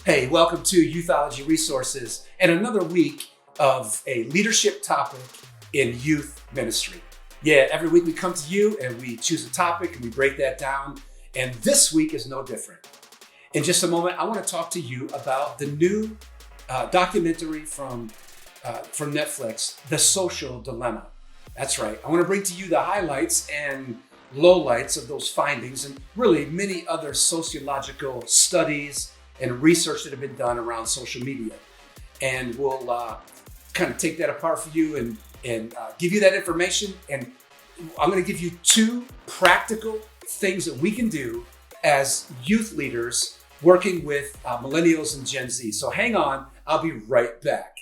Hey, welcome to Youthology Resources and another week of a leadership topic in youth ministry. Yeah, every week we come to you and we choose a topic and we break that down. And this week is no different. In just a moment, I want to talk to you about the new documentary from Netflix, The Social Dilemma. That's right. I want to bring to you the highlights and lowlights of those findings and really many other sociological studies and research that have been done around social media. And we'll kind of take that apart for you and give you that information. And I'm going to give you two practical things that we can do as youth leaders working with millennials and Gen Z. So hang on, I'll be right back.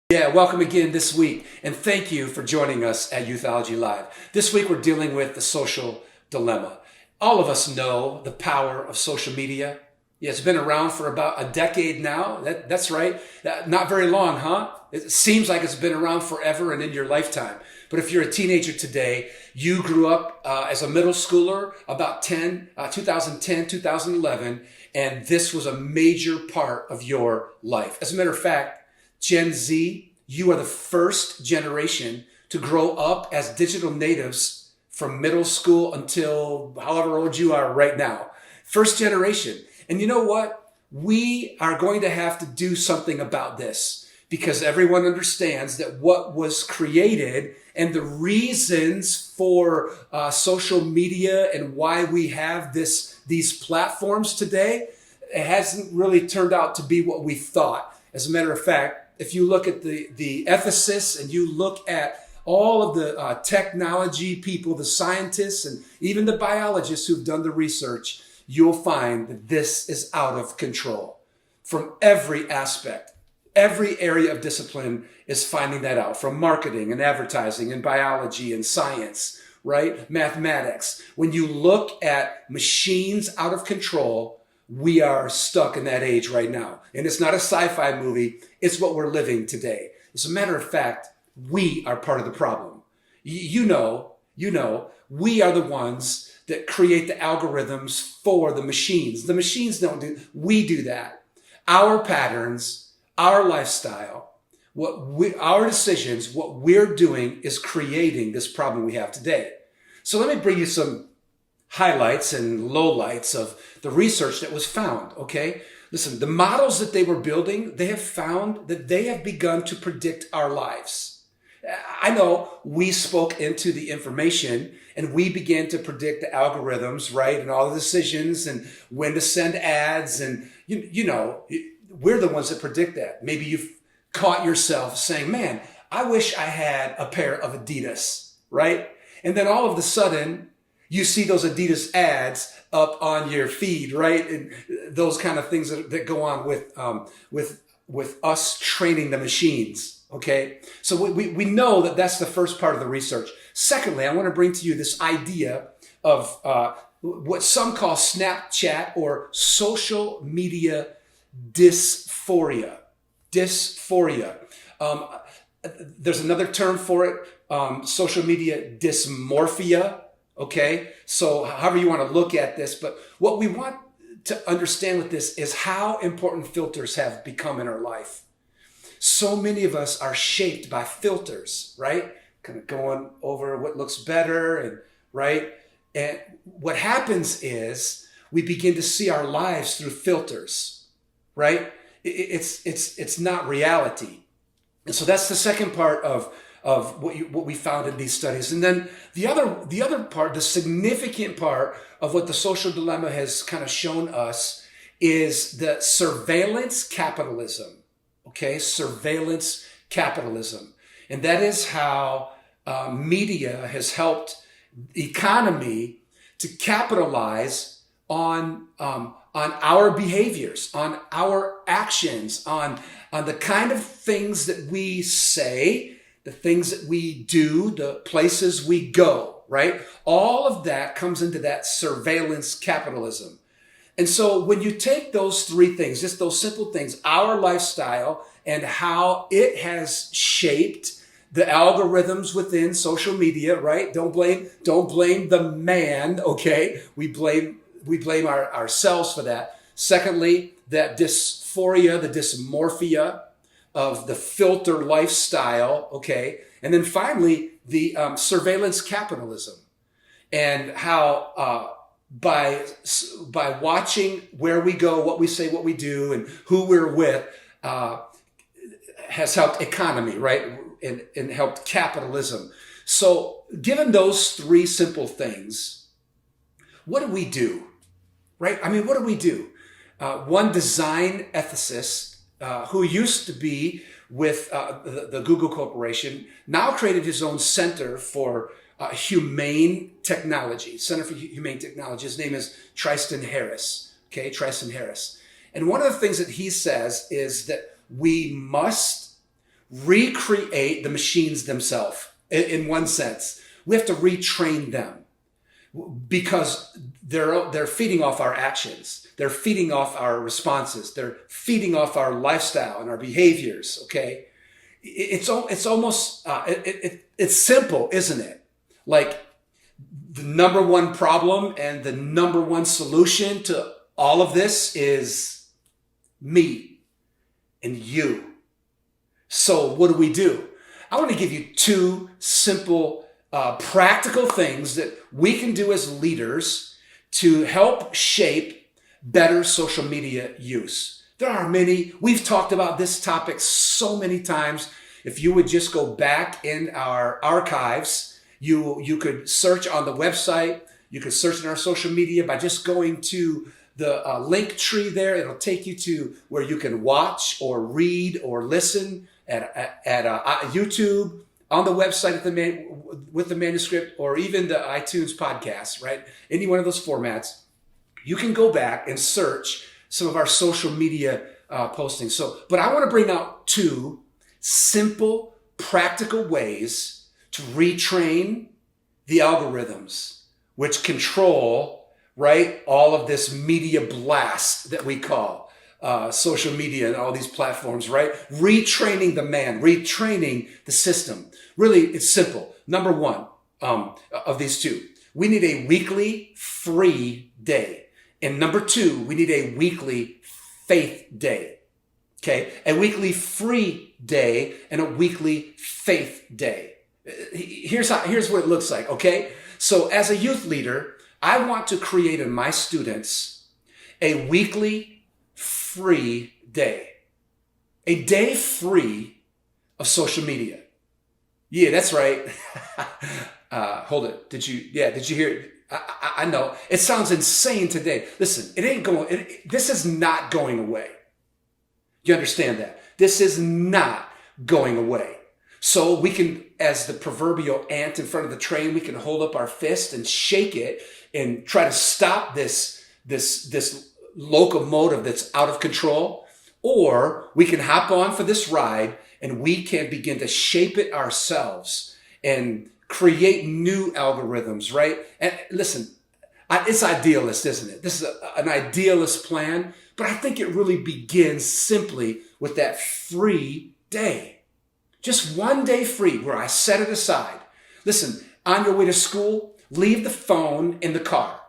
Yeah, welcome again this week, and thank you for joining us at Youthology Live. This week we're dealing with the social dilemma. All of us know the power of social media. Yeah, it's been around for about a decade now. That's right. Not very long, huh? It seems like it's been around forever and in your lifetime. But if you're a teenager today, you grew up as a middle schooler about 2010, 2011, and this was a major part of your life. As a matter of fact, Gen Z, you are the first generation to grow up as digital natives from middle school until however old you are right now. First generation. And you know what? We are going to have to do something about this because everyone understands that what was created and the reasons for social media and why we have these platforms today, it hasn't really turned out to be what we thought. As a matter of fact, if you look at the ethicists and you look at all of the technology people, the scientists, and even the biologists who've done the research, you'll find that this is out of control. From every aspect, every area of discipline is finding that out, from marketing and advertising and biology and science, right? Mathematics. When you look at machines out of control, we are stuck in that age right now. And it's not a sci-fi movie. It's what we're living today. As a matter of fact, we are part of the problem. You know, we are the ones that create the algorithms for the machines. The machines don't do, we do that. Our patterns, our lifestyle, our decisions, what we're doing is creating this problem we have today. So let me bring you some highlights and lowlights of the research that was found, okay? Listen, the models that they were building, they have found that they have begun to predict our lives. I know we spoke into the information and we began to predict the algorithms, right? And all the decisions and when to send ads and, you know, we're the ones that predict that. Maybe you've caught yourself saying, man, I wish I had a pair of Adidas, right? And then all of a sudden, you see those Adidas ads up on your feed, right? And those kind of things that go on with us training the machines, okay? So we know that that's the first part of the research. Secondly, I want to bring to you this idea of what some call Snapchat or social media dysphoria. Dysphoria. There's another term for it, social media dysmorphia. Okay, so however you want to look at this, but what we want to understand with this is how important filters have become in our life. So many of us are shaped by filters, right? Kind of going over what looks better and right. And what happens is we begin to see our lives through filters, right? It's not reality. And so that's the second part of what we found in these studies. And then the other part, the significant part of what the social dilemma has kind of shown us is the surveillance capitalism. Okay, surveillance capitalism. And that is how media has helped the economy to capitalize on on our behaviors, on our actions, on the kind of things that we say, the things that we do, the places we go, right? All of that comes into that surveillance capitalism. And so when you take those three things, just those simple things, our lifestyle and how it has shaped the algorithms within social media, right? Don't blame the man, okay? We blame ourselves for that. Secondly, that dysphoria, the dysmorphia of the filter lifestyle, okay? And then finally, the surveillance capitalism and how by watching where we go, what we say, what we do, and who we're with, has helped economy, right? And helped capitalism. So given those three simple things, what do we do, right? I mean, what do we do? One design ethicist who used to be with the Google Corporation now created his own center for humane technology, Center for Humane Technology. His name is Tristan Harris, okay, Tristan Harris. And one of the things that he says is that we must recreate the machines themselves in one sense. We have to retrain them because they're feeding off our actions. They're feeding off our responses. They're feeding off our lifestyle and our behaviors, okay? It's almost, it's simple, isn't it? Like the number one problem and the number one solution to all of this is me and you. So what do? I want to give you two simple, practical things that we can do as leaders to help shape better social media use. There are many. We've talked about this topic so many times. If you would just go back in our archives, you could search on the website. You could search in our social media by just going to the link tree there. It'll take you to where you can watch or read or listen at YouTube, on the website with the manuscript, or even the iTunes podcast, right? Any one of those formats. You can go back and search some of our social media postings. But I want to bring out two simple, practical ways to retrain the algorithms which control, right, all of this media blast that we call social media and all these platforms, right? Retraining the man, retraining the system. Really, it's simple. Number one of these two, we need a weekly free day. And number two, we need a weekly faith day. Okay? A weekly free day and a weekly faith day. Here's what it looks like, okay? So as a youth leader, I want to create in my students a weekly free day. A day free of social media. Yeah, that's right. Hold it. Did you hear it? I know. It sounds insane today. Listen, this is not going away. You understand that? This is not going away. So we can, as the proverbial ant in front of the train, we can hold up our fist and shake it and try to stop this locomotive that's out of control. Or we can hop on for this ride and we can begin to shape it ourselves and create new algorithms, right? And listen, it's idealist, isn't it? This is an idealist plan, but I think it really begins simply with that free day. Just one day free where I set it aside. Listen, on your way to school, leave the phone in the car.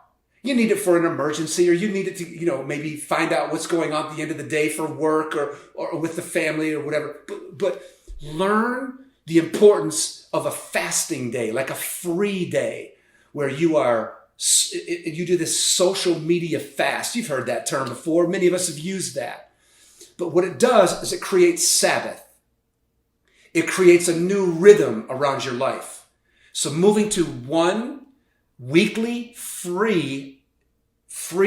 You need it for an emergency, or you need it to, maybe find out what's going on at the end of the day for work or with the family or whatever. But learn the importance of a fasting day, like a free day, where you do this social media fast. You've heard that term before. Many of us have used that. But what it does is it creates Sabbath. It creates a new rhythm around your life. So moving to one weekly free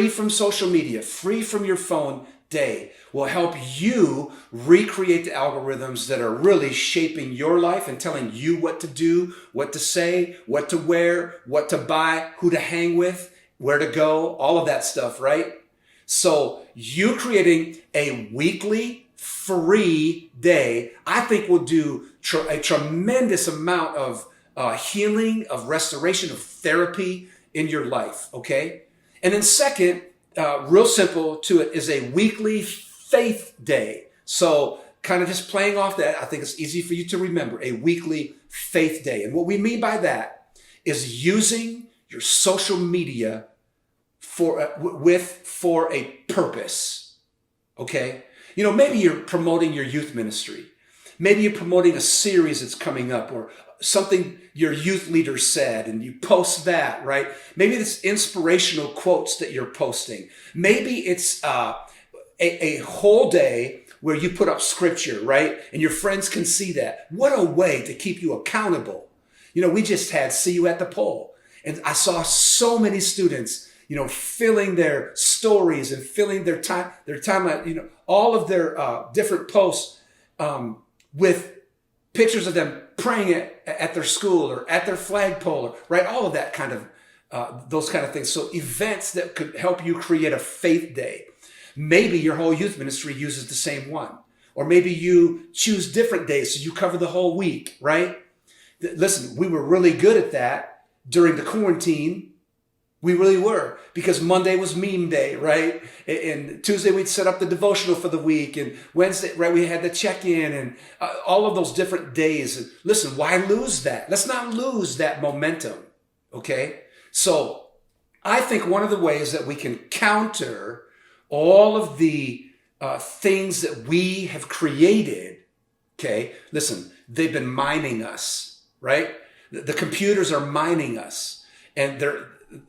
from social media, free from your phone day will help you recreate the algorithms that are really shaping your life and telling you what to do, what to say, what to wear, what to buy, who to hang with, where to go, all of that stuff, right? So you creating a weekly free day, I think will do a tremendous amount of healing, of restoration, of therapy in your life, okay? And then second, real simple to it, is a weekly faith day. So kind of just playing off that, I think it's easy for you to remember, a weekly faith day. And what we mean by that is using your social media for a purpose, okay? You know, maybe you're promoting your youth ministry. Maybe you're promoting a series that's coming up, or something your youth leader said, and you post that, right? Maybe it's inspirational quotes that you're posting. Maybe it's a whole day where you put up scripture, right? And your friends can see that. What a way to keep you accountable. You know, we just had See You at the Pole, and I saw so many students, you know, filling their stories and filling their timeline, you know, all of their different posts with pictures of them praying at their school or at their flagpole, or, right? All of that kind of, those kind of things. So events that could help you create a faith day. Maybe your whole youth ministry uses the same one. Or maybe you choose different days so you cover the whole week, right? Listen, we were really good at that during the quarantine. We really were, because Monday was meme day, right? And Tuesday we'd set up the devotional for the week, and Wednesday, right, we had the check-in, and all of those different days. And listen, why lose that? Let's not lose that momentum, okay? So I think one of the ways that we can counter all of the things that we have created, okay? Listen, they've been mining us, right? The computers are mining us, and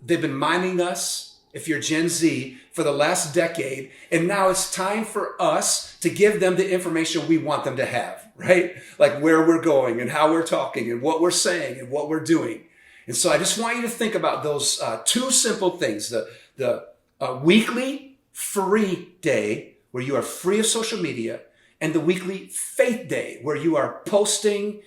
they've been mining us, if you're Gen Z, for the last decade. And now it's time for us to give them the information we want them to have, right? Like where we're going and how we're talking and what we're saying and what we're doing. And so I just want you to think about those two simple things. The weekly free day, where you are free of social media, and the weekly faith day, where you are posting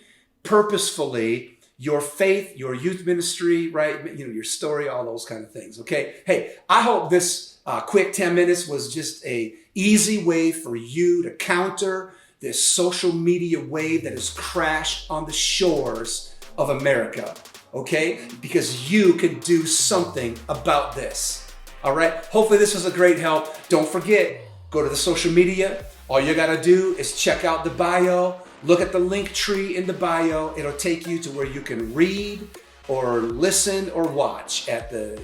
purposefully your faith, your youth ministry, right? You know, your story, all those kind of things, okay? Hey, I hope this quick 10 minutes was just a easy way for you to counter this social media wave that has crashed on the shores of America, okay? Because you can do something about this, all right? Hopefully this was a great help. Don't forget, go to the social media. All you gotta do is check out the bio. Look at the link tree in the bio. It'll take you to where you can read or listen or watch at the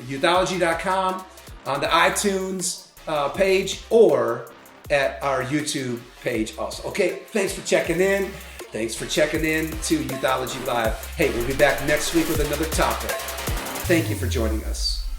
youthology.com, on the iTunes page, or at our YouTube page also. Okay, thanks for checking in. Thanks for checking in to Youthology Live. Hey, we'll be back next week with another topic. Thank you for joining us.